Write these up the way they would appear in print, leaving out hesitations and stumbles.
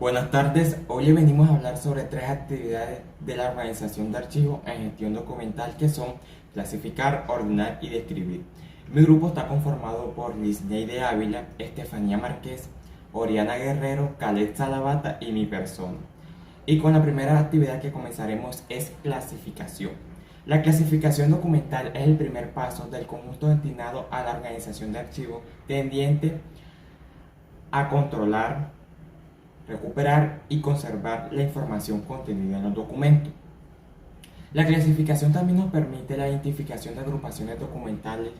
Buenas tardes, hoy le venimos a hablar sobre tres actividades de la organización de archivos en gestión documental que son clasificar, ordenar y describir. Mi grupo está conformado por Lisneide Ávila, Estefanía Márquez, Oriana Guerrero, Caled Salavata y mi persona. Y con la primera actividad que comenzaremos es clasificación. La clasificación documental es el primer paso del conjunto destinado a la organización de archivos tendiente a controlar, recuperar y conservar la información contenida en los documentos. La clasificación también nos permite la identificación de agrupaciones documentales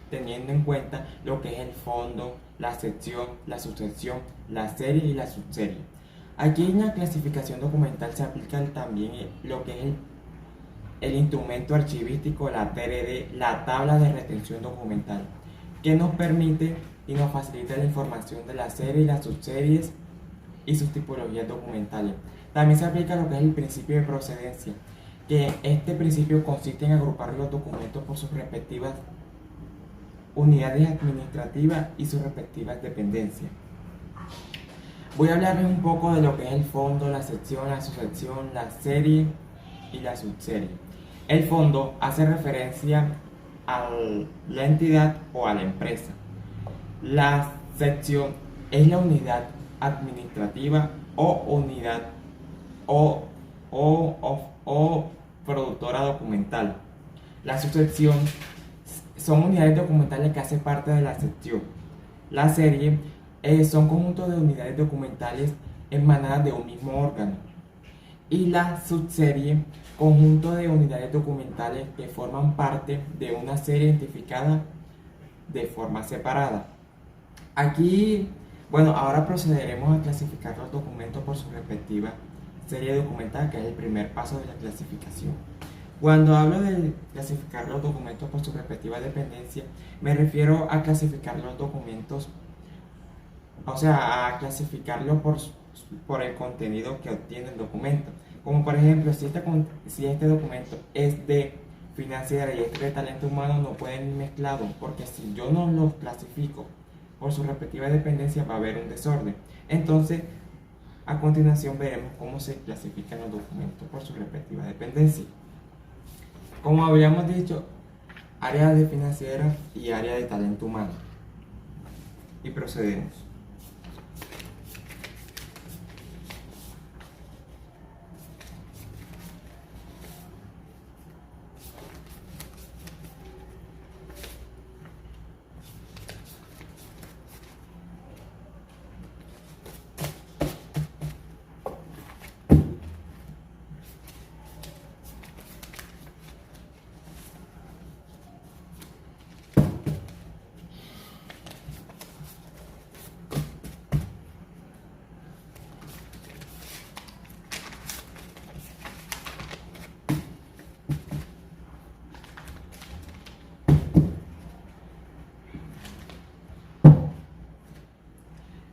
teniendo en cuenta lo que es el fondo, la sección, la subsección, la serie y la subserie. Aquí en la clasificación documental se aplica también lo que es el instrumento archivístico, la TRD, la tabla de retención documental, que nos permite y nos facilita la información de la serie y las subseries y sus tipologías documentales. También se aplica lo que es el principio de procedencia, que este principio consiste en agrupar los documentos por sus respectivas unidades administrativas y sus respectivas dependencias. Voy a hablarles un poco de lo que es el fondo, la sección, la subsección, la serie y la subserie. El fondo hace referencia a la entidad o a la empresa. La sección es la unidad administrativa o unidad o, o productora documental. La subsección son unidades documentales que hacen parte de la sección. La serie son conjuntos de unidades documentales emanadas de un mismo órgano. Y la subserie, conjunto de unidades documentales que forman parte de una serie identificada de forma separada. Aquí, bueno, ahora procederemos a clasificar los documentos por su respectiva serie documental, que es el primer paso de la clasificación. Cuando hablo de clasificar los documentos por su respectiva dependencia, me refiero a clasificar los documentos, o sea, a clasificarlo por el contenido que obtiene el documento. Como por ejemplo, si este documento es de financiera y este de talento humano, no pueden ir mezclados, porque si yo no los clasifico por su respectiva dependencia, va a haber un desorden. Entonces, a continuación veremos cómo se clasifican los documentos por su respectiva dependencia. Como habíamos dicho, área de financiera y área de talento humano. Y procedemos.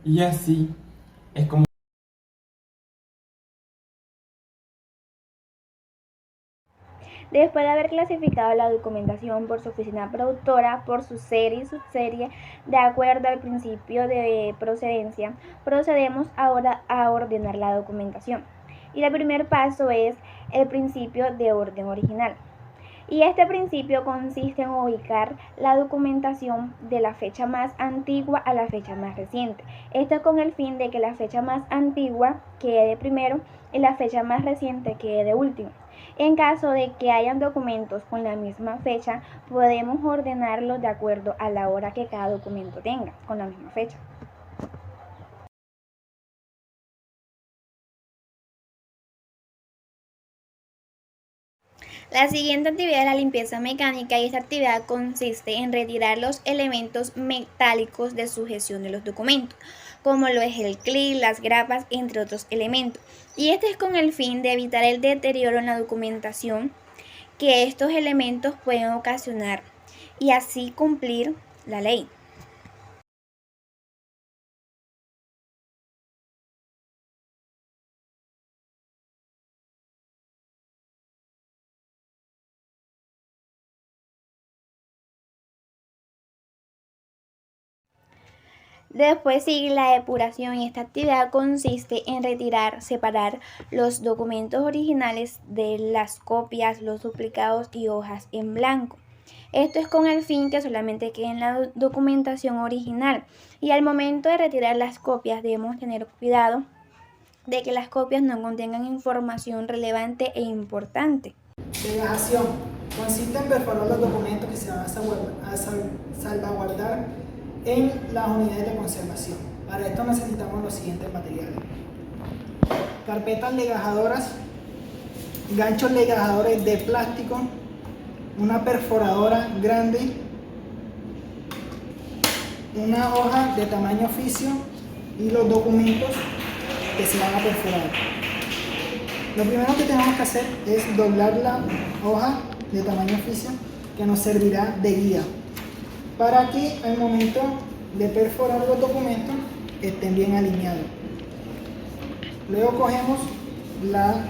Y así es como... Después de haber clasificado la documentación por su oficina productora, por su serie y subserie, de acuerdo al principio de procedencia, procedemos ahora a ordenar la documentación. Y el primer paso es el principio de orden original. Y este principio consiste en ubicar la documentación de la fecha más antigua a la fecha más reciente. Esto con el fin de que la fecha más antigua quede de primero y la fecha más reciente quede de último. En caso de que hayan documentos con la misma fecha, podemos ordenarlos de acuerdo a la hora que cada documento tenga, con la misma fecha. La siguiente actividad es la limpieza mecánica, y esta actividad consiste en retirar los elementos metálicos de sujeción de los documentos, como lo es el clip, las grapas, entre otros elementos. Y este es con el fin de evitar el deterioro en la documentación que estos elementos pueden ocasionar y así cumplir la ley. Después sigue la depuración y esta actividad consiste en retirar, separar los documentos originales de las copias, los duplicados y hojas en blanco. Esto es con el fin que solamente quede en la documentación original y al momento de retirar las copias debemos tener cuidado de que las copias no contengan información relevante e importante. Legación. Consiste en perforar los documentos que se van a salvaguardar en las unidades de conservación. Para esto necesitamos los siguientes materiales: carpetas legajadoras, ganchos legajadores de plástico, una perforadora grande, una hoja de tamaño oficio y los documentos que se van a perforar. Lo primero que tenemos que hacer es doblar la hoja de tamaño oficio, que nos servirá de guía para que al momento de perforar los documentos estén bien alineados. Luego cogemos la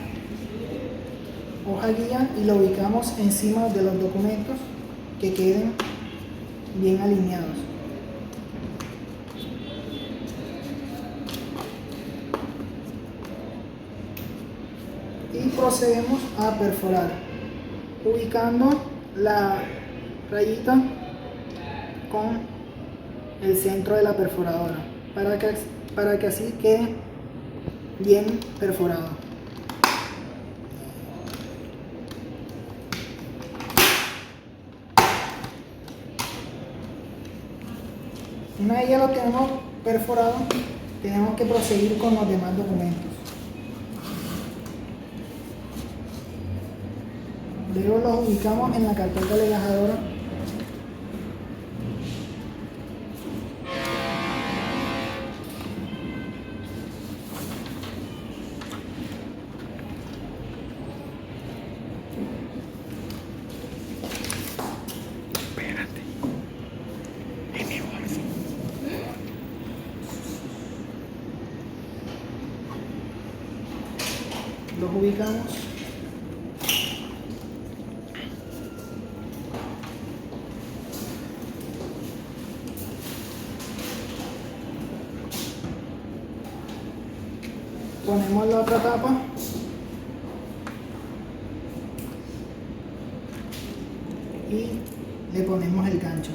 hoja guía y la ubicamos encima de los documentos que queden bien alineados. Y procedemos a perforar, ubicando la rayita con el centro de la perforadora para que así quede bien perforado. Una vez ya lo tenemos perforado, tenemos que proseguir con los demás documentos. Luego los ubicamos en la carpeta legajadora. Los ubicamos. Ponemos la otra tapa y le ponemos el gancho.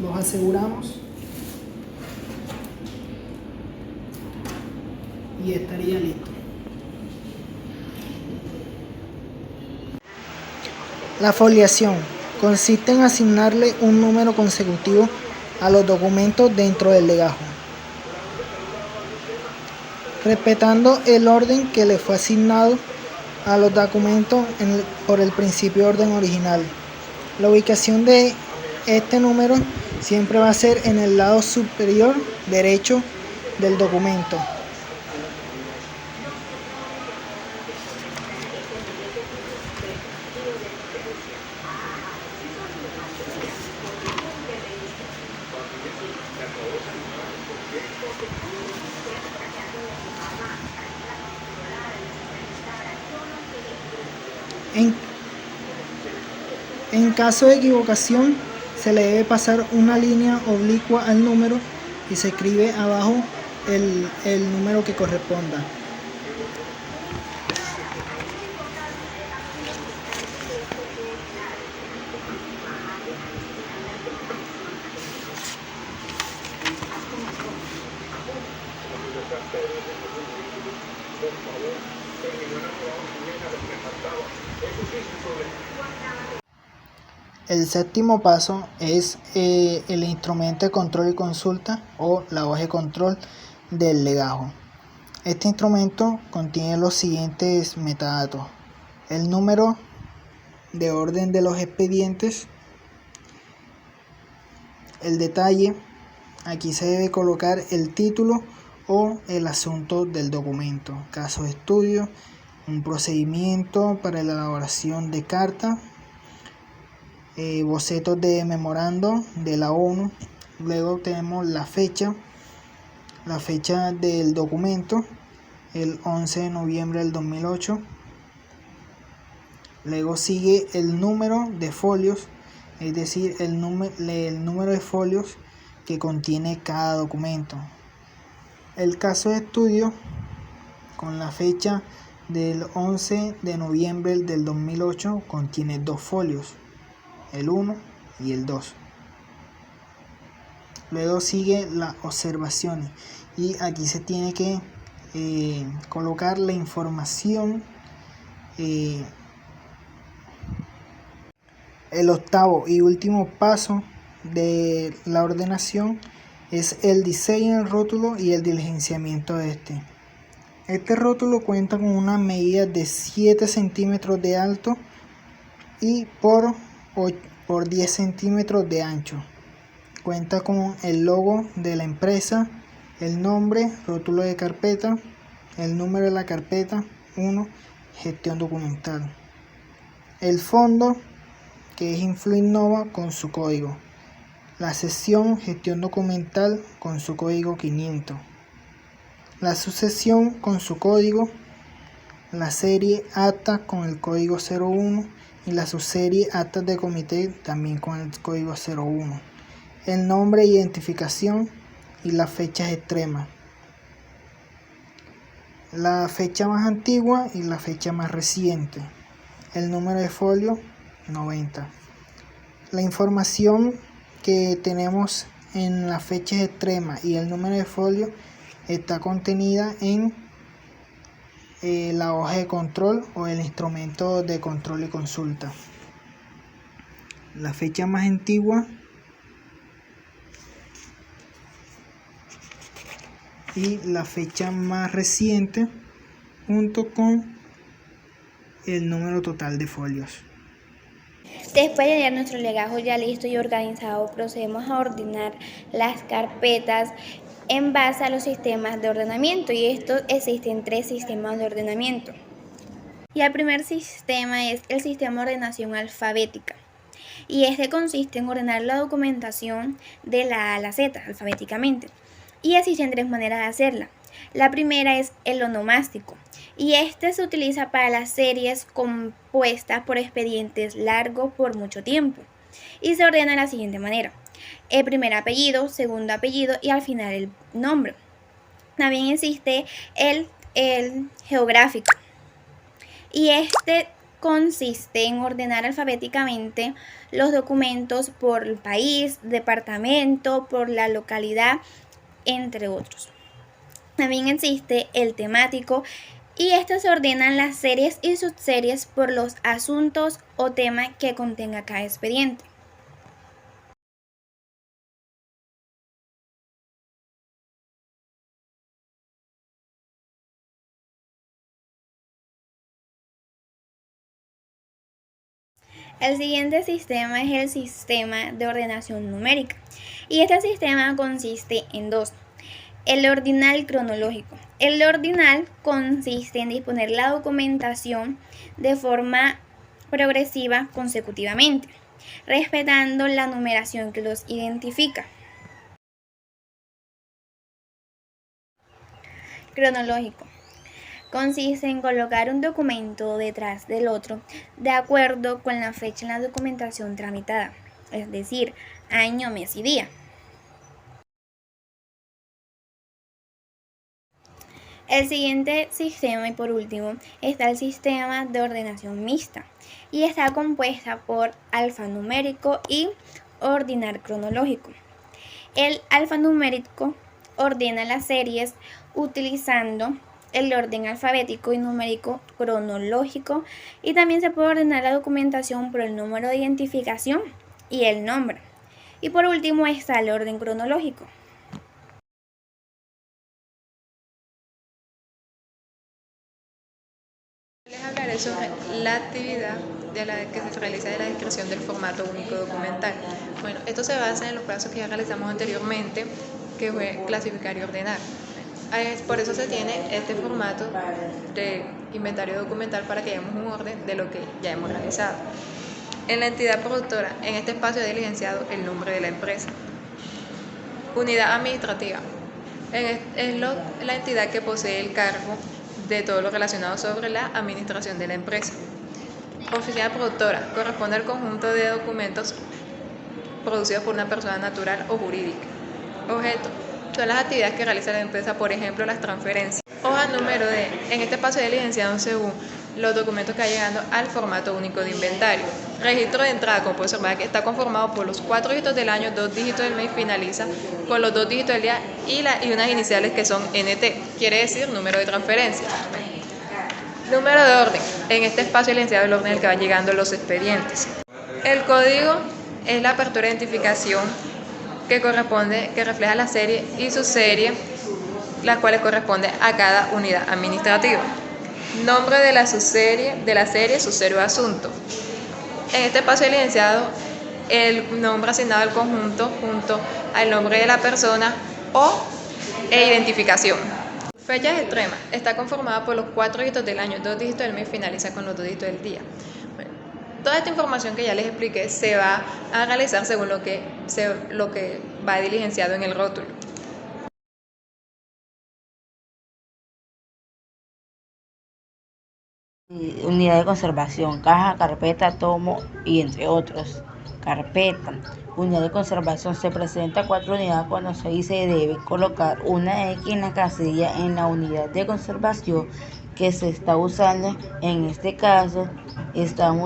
Los aseguramos y estaría listo. La foliación consiste en asignarle un número consecutivo a los documentos dentro del legajo, respetando el orden que le fue asignado a los documentos por el principio de orden original. La ubicación de este número siempre va a ser en el lado superior derecho del documento. En caso de equivocación, se le debe pasar una línea oblicua al número y se escribe abajo el número que corresponda. El séptimo paso es el instrumento de control y consulta o la hoja de control del legajo. Este instrumento contiene los siguientes metadatos: el número de orden de los expedientes, el detalle, aquí se debe colocar el título o el asunto del documento, caso de estudio, un procedimiento para la elaboración de carta, bocetos de memorando de la ONU. Luego tenemos la fecha del documento, el 11 de noviembre del 2008. Luego sigue el número de folios, es decir, el número de folios que contiene cada documento. El caso de estudio con la fecha del 11 de noviembre del 2008 contiene 2 folios, el 1 y el 2. Luego sigue las observaciones y aquí se tiene que colocar la información. El octavo y último paso de la ordenación es el diseño del rótulo y el diligenciamiento de este. Este rótulo cuenta con una medida de 7 centímetros de alto y por 10 centímetros de ancho. Cuenta con el logo de la empresa, el nombre, rótulo de carpeta, el número de la carpeta 1, gestión documental. El fondo, que es InfluInnova con su código. La sección gestión documental con su código 500. La subsección con su código. La serie acta con el código 01 y la subserie actas de comité también con el código 01. El nombre de identificación y las fechas extremas. La fecha más antigua y la fecha más reciente. El número de folio 90. La información que tenemos en las fechas extremas y el número de folio está contenida en la hoja de control o el instrumento de control y consulta. La fecha más antigua y la fecha más reciente junto con el número total de folios. Después de tener nuestro legajo ya listo y organizado, procedemos a ordenar las carpetas en base a los sistemas de ordenamiento, y estos existen 3 sistemas de ordenamiento. Y el primer sistema es el sistema de ordenación alfabética, y este consiste en ordenar la documentación de la A a la Z alfabéticamente, y existen 3 maneras de hacerla. La primera es el onomástico, y este se utiliza para las series compuestas por expedientes largos por mucho tiempo, y se ordena de la siguiente manera: el primer apellido, segundo apellido y al final el nombre. También existe el geográfico, y este consiste en ordenar alfabéticamente los documentos por el país, departamento, por la localidad, entre otros. También existe el temático, y estos se ordenan las series y subseries por los asuntos o temas que contenga cada expediente. El siguiente sistema es el sistema de ordenación numérica, y este sistema consiste en 2. El ordinal cronológico. El ordinal consiste en disponer la documentación de forma progresiva consecutivamente, respetando la numeración que los identifica. Cronológico. Consiste en colocar un documento detrás del otro de acuerdo con la fecha en la documentación tramitada, es decir, año, mes y día. El siguiente sistema, y por último, está el sistema de ordenación mixta, y está compuesta por alfanumérico y ordinal cronológico. El alfanumérico ordena las series utilizando el orden alfabético y numérico cronológico, y también se puede ordenar la documentación por el número de identificación y el nombre. Y por último está el orden cronológico. Les hablaré sobre la actividad que se realiza de la descripción del formato único documental. Bueno, esto se basa en los pasos que ya realizamos anteriormente, que fue clasificar y ordenar. Por eso se tiene este formato de inventario documental, para que hagamos un orden de lo que ya hemos realizado. En la entidad productora, en este espacio he diligenciado el nombre de la empresa. Unidad administrativa. Es la entidad que posee el cargo de todo lo relacionado sobre la administración de la empresa. Oficina productora corresponde al conjunto de documentos producidos por una persona natural o jurídica. Objeto son las actividades que realiza la empresa, por ejemplo, las transferencias. Hoja número D. En este espacio de diligenciado según los documentos que va llegando al formato único de inventario. Registro de entrada, como puede observar, que está conformado por los 4 dígitos del año, 2 dígitos del mes, finaliza con los 2 dígitos del día y unas iniciales que son NT, quiere decir número de transferencia. Número de orden. En este espacio de diligenciado el orden en el que van llegando los expedientes. El código es la apertura de identificación que refleja la serie y subserie, las cuales corresponden a cada unidad administrativa. Nombre de la serie, subserie o asunto. En este espacio diligenciado, el nombre asignado al conjunto junto al nombre de la persona e identificación. Fechas extremas. Está conformada por los 4 dígitos del año, 2 dígitos del mes, finaliza con los 2 dígitos del día. Bueno, toda esta información que ya les expliqué se va a realizar según lo que va diligenciado en el rótulo. Unidad de conservación, caja, carpeta, tomo y entre otros. Carpeta. Unidad de conservación. Se presenta 4 unidades cuando se debe colocar una X en la casilla en la unidad de conservación que se está usando. En este caso, estamos